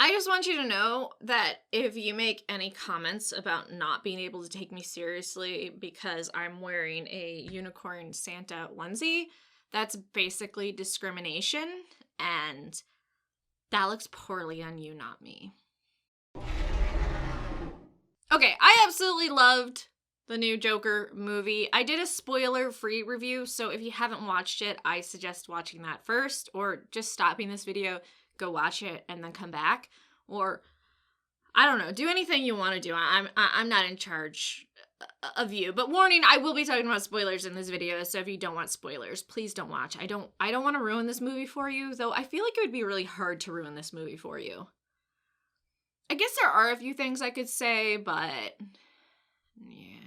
I just want you to know that if you make any comments about not being able to take me seriously because I'm wearing a unicorn Santa onesie, that's basically discrimination, and that looks poorly on you, not me. Okay, I absolutely loved the new Joker movie. I did a spoiler-free review, so if you haven't watched it, I suggest watching that first, or just stopping this video, go watch it, and then come back. Or, I don't know, do anything you want to do. I'm not in charge of you. But warning, I will be talking about spoilers in this video, so if you don't want spoilers, please don't watch. I don't want to ruin this movie for you, though I feel like it would be really hard to ruin this movie for you. I guess there are a few things I could say, but yeah.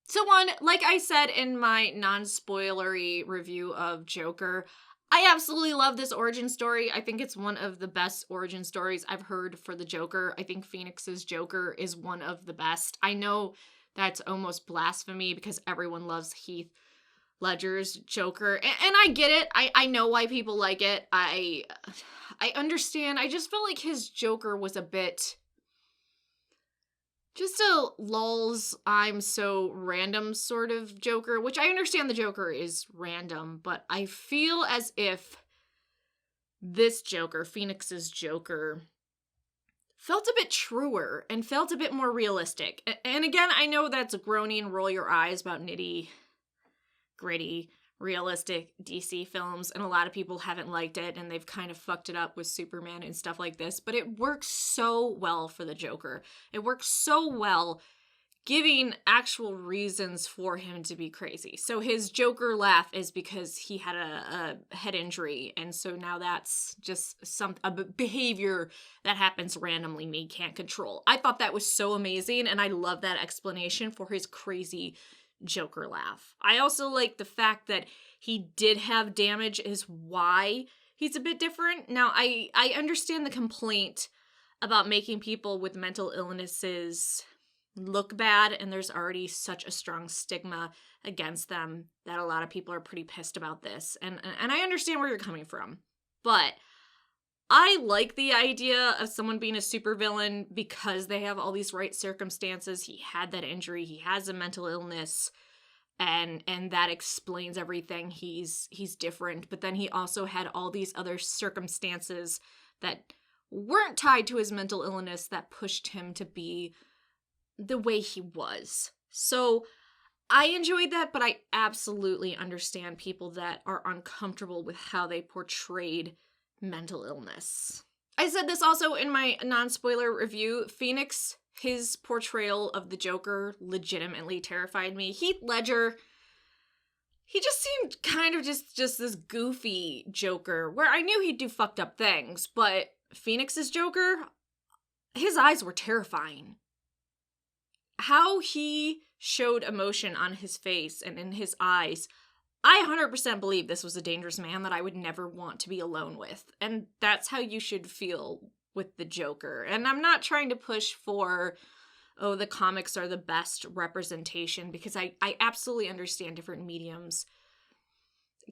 So one, like I said in my non-spoilery review of Joker, I absolutely love this origin story. I think it's one of the best origin stories I've heard for the Joker. I think Phoenix's Joker is one of the best. I know that's almost blasphemy because everyone loves Heath Ledger's Joker. And I get it. I know why people like it. I understand. I just felt like his Joker was a bit... just a lulz, I'm so random sort of Joker, which I understand the Joker is random, but I feel as if this Joker, Phoenix's Joker, felt a bit truer and felt a bit more realistic. And again, I know that's groany and roll your eyes about nitty, gritty, realistic DC films, and a lot of people haven't liked it, and they've kind of fucked it up with Superman and stuff like this, but it works so well for the Joker. It works so well giving actual reasons for him to be crazy. So his Joker laugh is because he had a head injury, and so now that's just a behavior that happens randomly and he can't control. I thought that was so amazing, and I love that explanation for his crazy Joker laugh. I also like the fact that he did have damage is why he's a bit different. Now, I understand the complaint about making people with mental illnesses look bad, and there's already such a strong stigma against them that a lot of people are pretty pissed about this. And I understand where you're coming from. But I like the idea of someone being a supervillain because they have all these right circumstances. He had that injury, he has a mental illness, and that explains everything. He's different, but then he also had all these other circumstances that weren't tied to his mental illness that pushed him to be the way he was. So I enjoyed that, but I absolutely understand people that are uncomfortable with how they portrayed mental illness. I said this also in my non-spoiler review. Phoenix, his portrayal of the Joker legitimately terrified me. Heath Ledger, he just seemed kind of just this goofy Joker, where I knew he'd do fucked up things, but Phoenix's Joker, his eyes were terrifying. How he showed emotion on his face and in his eyes, I 100% believe this was a dangerous man that I would never want to be alone with. And that's how you should feel with the Joker. And I'm not trying to push for, oh, the comics are the best representation, because I absolutely understand different mediums.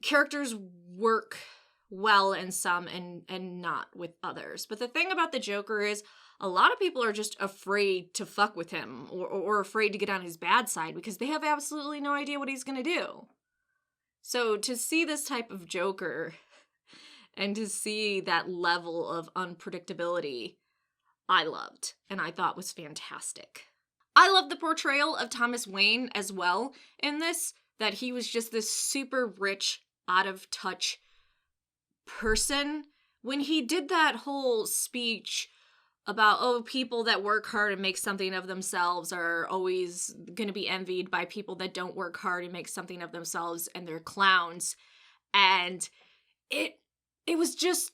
Characters work well in some and not with others. But the thing about the Joker is a lot of people are just afraid to fuck with him or afraid to get on his bad side because they have absolutely no idea what he's going to do. So to see this type of Joker and to see that level of unpredictability, I loved and I thought was fantastic. I love the portrayal of Thomas Wayne as well in this, that he was just this super rich, out of touch person. When he did that whole speech about, oh, people that work hard and make something of themselves are always going to be envied by people that don't work hard and make something of themselves, and they're clowns. And it was just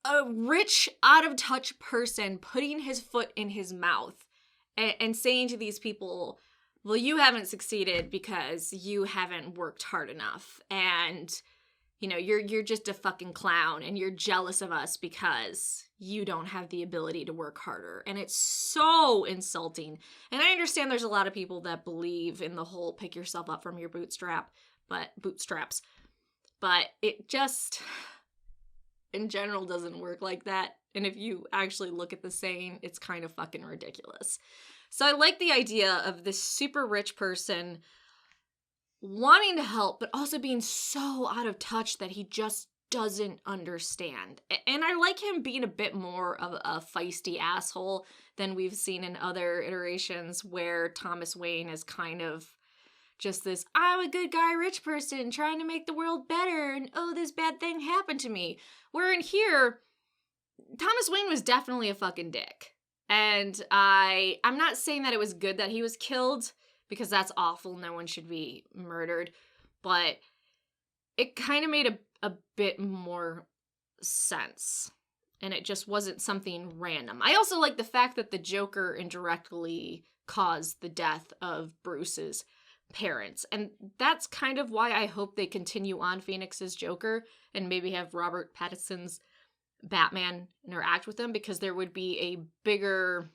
a rich, out-of-touch person putting his foot in his mouth and saying to these people, well, you haven't succeeded because you haven't worked hard enough. And, you know, you're just a fucking clown and you're jealous of us because you don't have the ability to work harder. And it's so insulting. And I understand there's a lot of people that believe in the whole pick yourself up from your bootstraps, but it just in general doesn't work like that. And if you actually look at the saying, it's kind of fucking ridiculous. So I like the idea of this super rich person wanting to help, but also being so out of touch that he just doesn't understand. And I like him being a bit more of a feisty asshole than we've seen in other iterations, where Thomas Wayne is kind of just this, I'm a good guy, rich person trying to make the world better, and oh, this bad thing happened to me. Where in here, Thomas Wayne was definitely a fucking dick. And I'm not saying that it was good that he was killed, because that's awful. No one should be murdered. But it kind of made a bit more sense. And it just wasn't something random. I also like the fact that the Joker indirectly caused the death of Bruce's parents. And that's kind of why I hope they continue on Phoenix's Joker and maybe have Robert Pattinson's Batman interact with him, because there would be a bigger,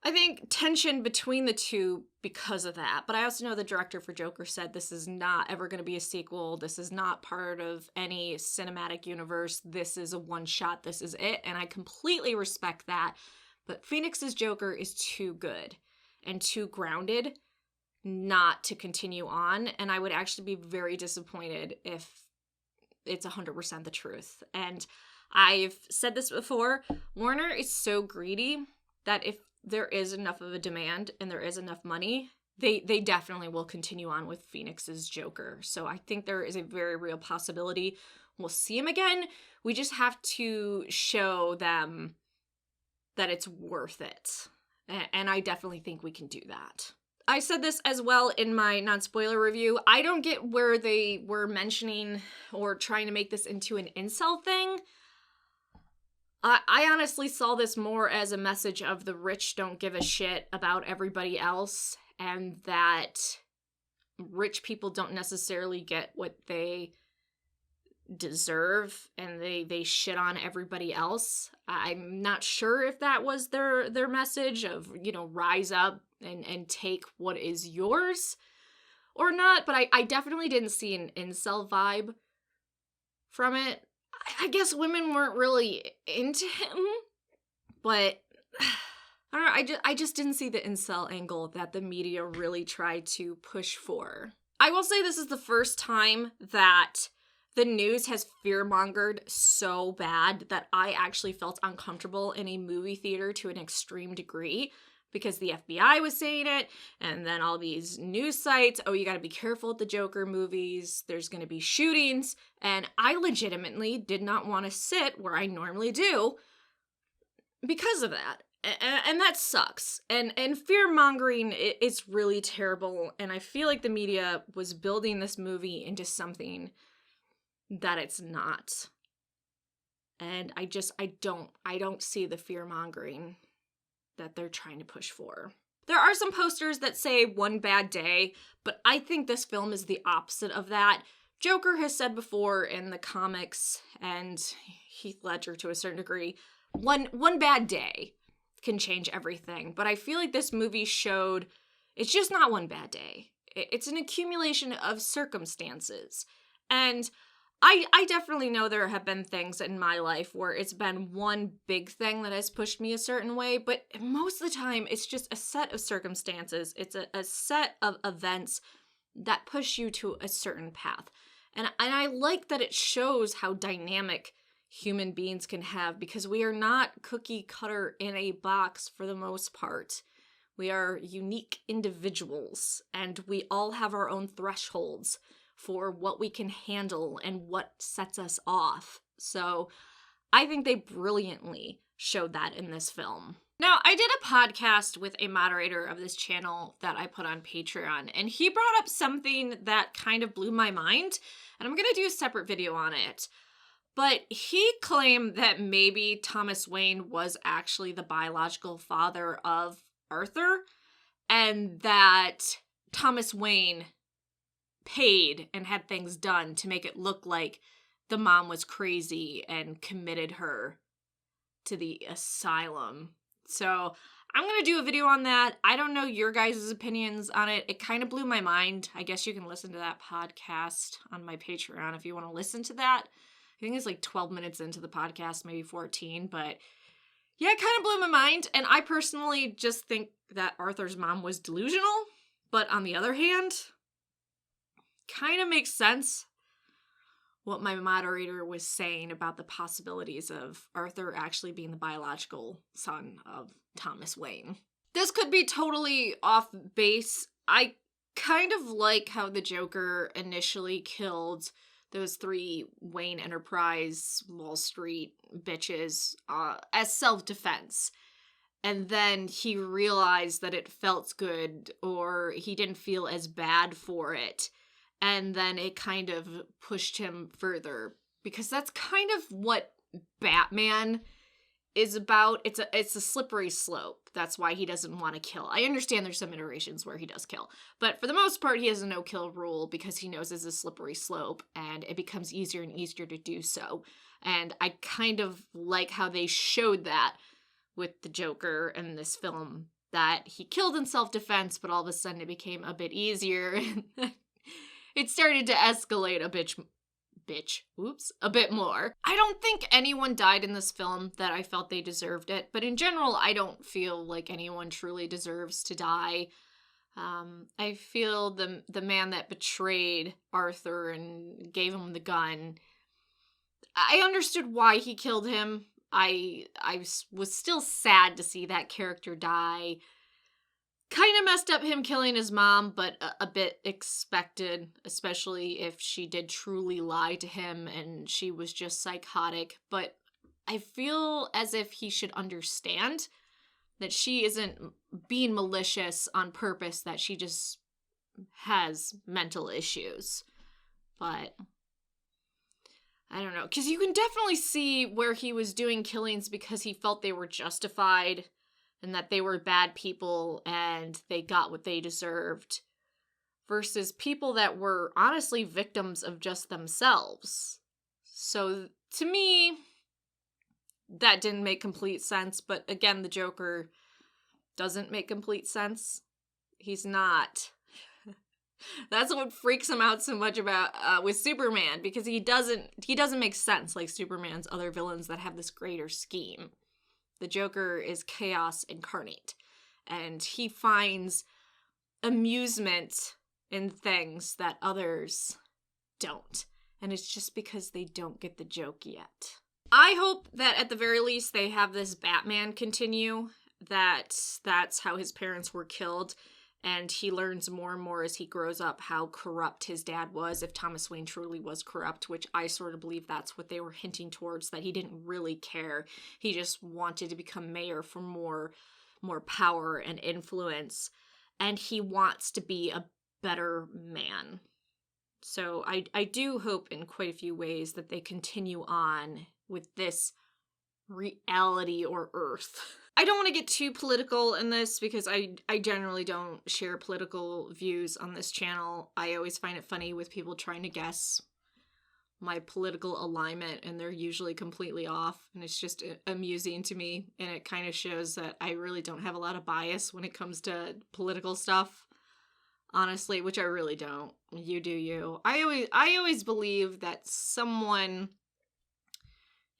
I think, tension between the two because of that. But I also know the director for Joker said this is not ever going to be a sequel. This is not part of any cinematic universe. This is a one-shot. This is it. And I completely respect that. But Phoenix's Joker is too good and too grounded not to continue on. And I would actually be very disappointed if it's 100% the truth. And I've said this before, Warner is so greedy that if there is enough of a demand and there is enough money, they definitely will continue on with Phoenix's Joker. So I think there is a very real possibility we'll see him again. We just have to show them that it's worth it. And I definitely think we can do that. I said this as well in my non-spoiler review. I don't get where they were mentioning or trying to make this into an incel thing. I honestly saw this more as a message of the rich don't give a shit about everybody else, and that rich people don't necessarily get what they deserve, and they shit on everybody else. I'm not sure if that was their message of, you know, rise up and take what is yours or not, but I definitely didn't see an incel vibe from it. I guess women weren't really into him, but I don't know, I just didn't see the incel angle that the media really tried to push for. I will say this is the first time that the news has fear-mongered so bad that I actually felt uncomfortable in a movie theater to an extreme degree, because the FBI was saying it, and then all these news sites, oh, you gotta be careful with the Joker movies, there's gonna be shootings, and I legitimately did not want to sit where I normally do because of that. And that sucks. And fear-mongering is really terrible, and I feel like the media was building this movie into something that it's not. And I don't see the fear-mongering that they're trying to push for. There are some posters that say one bad day, but I think this film is the opposite of that. Joker has said before in the comics, and Heath Ledger to a certain degree, one bad day can change everything. But I feel like this movie showed it's just not one bad day. It's an accumulation of circumstances. And I definitely know there have been things in my life where it's been one big thing that has pushed me a certain way, but most of the time it's just a set of circumstances. It's a set of events that push you to a certain path. And I like that it shows how dynamic human beings can have, because we are not cookie cutter in a box for the most part. We are unique individuals, and we all have our own thresholds for what we can handle and what sets us off. So I think they brilliantly showed that in this film. Now, I did a podcast with a moderator of this channel that I put on Patreon, and he brought up something that kind of blew my mind, and I'm going to do a separate video on it. But he claimed that maybe Thomas Wayne was actually the biological father of Arthur, and that Thomas Wayne paid and had things done to make it look like the mom was crazy and committed her to the asylum. So I'm going to do a video on that. I don't know your guys' opinions on it. It kind of blew my mind. I guess you can listen to that podcast on my Patreon if you want to listen to that. I think it's like 12 minutes into the podcast, maybe 14, but yeah, it kind of blew my mind. And I personally just think that Arthur's mom was delusional, but on the other hand, kind of makes sense what my moderator was saying about the possibilities of Arthur actually being the biological son of Thomas Wayne. This could be totally off base. I kind of like how the Joker initially killed those 3 Wayne Enterprise Wall Street bitches as self-defense. And then he realized that it felt good, or he didn't feel as bad for it. And then it kind of pushed him further, because that's kind of what Batman is about. It's a slippery slope. That's why he doesn't want to kill. I understand there's some iterations where he does kill, but for the most part, he has a no-kill rule because he knows it's a slippery slope, and it becomes easier and easier to do so. And I kind of like how they showed that with the Joker in this film, that he killed in self-defense, but all of a sudden it became a bit easier. It started to escalate a bit more. I don't think anyone died in this film that I felt they deserved it, but in general, I don't feel like anyone truly deserves to die. I feel the man that betrayed Arthur and gave him the gun, I understood why he killed him. I was still sad to see that character die. Kind of messed up him killing his mom, but a bit expected, especially if she did truly lie to him and she was just psychotic. But I feel as if he should understand that she isn't being malicious on purpose, that she just has mental issues. But I don't know, because you can definitely see where he was doing killings because he felt they were justified and that they were bad people and they got what they deserved, versus people that were honestly victims of just themselves. So to me, that didn't make complete sense, but again, the Joker doesn't make complete sense. He's not. That's what freaks him out so much about with Superman, because he doesn't make sense like Superman's other villains that have this greater scheme. The Joker is chaos incarnate, and he finds amusement in things that others don't. And it's just because they don't get the joke yet. I hope that at the very least they have this Batman continue, that's how his parents were killed, and he learns more and more as he grows up how corrupt his dad was, if Thomas Wayne truly was corrupt, which I sort of believe that's what they were hinting towards, that he didn't really care. He just wanted to become mayor for more power and influence, and he wants to be a better man. So I do hope in quite a few ways that they continue on with this reality or Earth. I don't want to get too political in this because I generally don't share political views on this channel. I always find it funny with people trying to guess my political alignment, and they're usually completely off, and it's just amusing to me, and it kind of shows that I really don't have a lot of bias when it comes to political stuff, honestly, which I really don't. You do you. I always believe that someone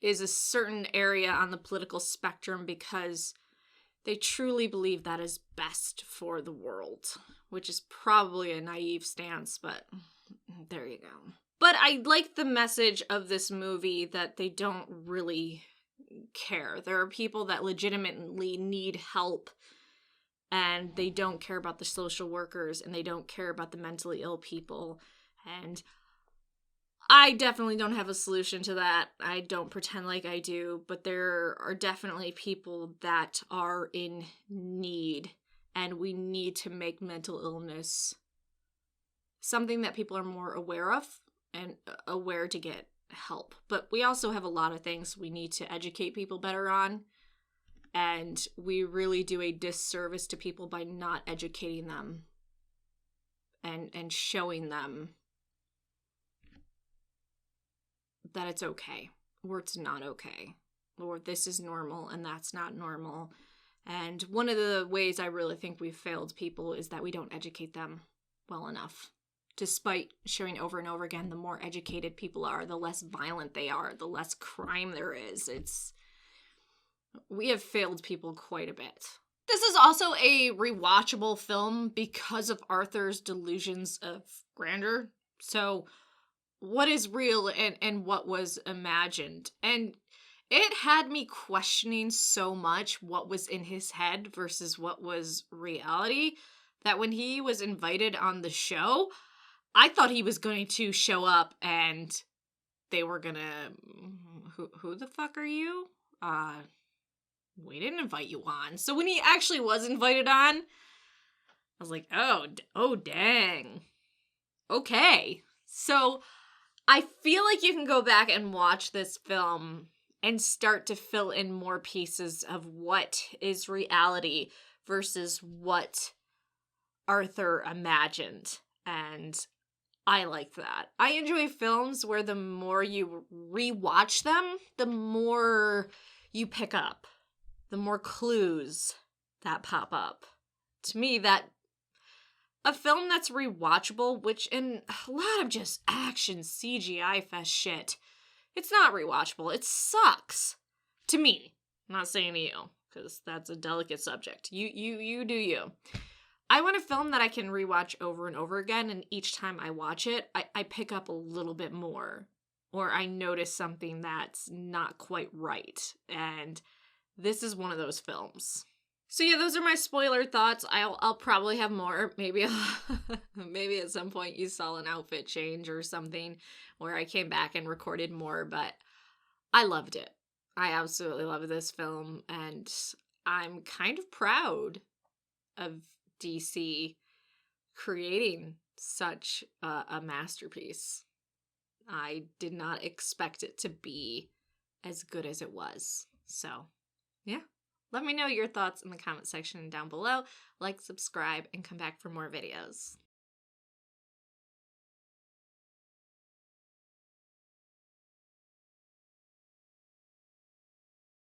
is a certain area on the political spectrum because they truly believe that is best for the world, which is probably a naive stance, but there you go. But I like the message of this movie that they don't really care. There are people that legitimately need help, and they don't care about the social workers, and they don't care about the mentally ill people, and I definitely don't have a solution to that. I don't pretend like I do, but there are definitely people that are in need, and we need to make mental illness something that people are more aware of and aware to get help. But we also have a lot of things we need to educate people better on, and we really do a disservice to people by not educating them and showing them that it's okay, or it's not okay, or this is normal and that's not normal. And one of the ways I really think we've failed people is that we don't educate them well enough. despite showing over and over again, the more educated people are, the less violent they are, the less crime there is. We have failed people quite a bit. This is also a rewatchable film because of Arthur's delusions of grandeur. So what is real and what was imagined? And it had me questioning so much what was in his head versus what was reality, that when he was invited on the show, I thought he was going to show up and they were gonna, who the fuck are you? We didn't invite you on. So when he actually was invited on, I was like, oh dang. Okay. So I feel like you can go back and watch this film and start to fill in more pieces of what is reality versus what Arthur imagined. And I like that. I enjoy films where the more you rewatch them, the more you pick up, the more clues that pop up. To me, that a film that's rewatchable, which in a lot of just action CGI fest shit, it's not rewatchable. It sucks. To me. I'm not saying to you, because that's a delicate subject. You do you. I want a film that I can rewatch over and over again, and each time I watch it, I pick up a little bit more. Or I notice something that's not quite right. And this is one of those films. So yeah, those are my spoiler thoughts. I'll probably have more. Maybe maybe at some point you saw an outfit change or something where I came back and recorded more, but I loved it. I absolutely love this film, and I'm kind of proud of DC creating such a masterpiece. I did not expect it to be as good as it was. So, yeah. Let me know your thoughts in the comment section down below. Like, subscribe, and come back for more videos.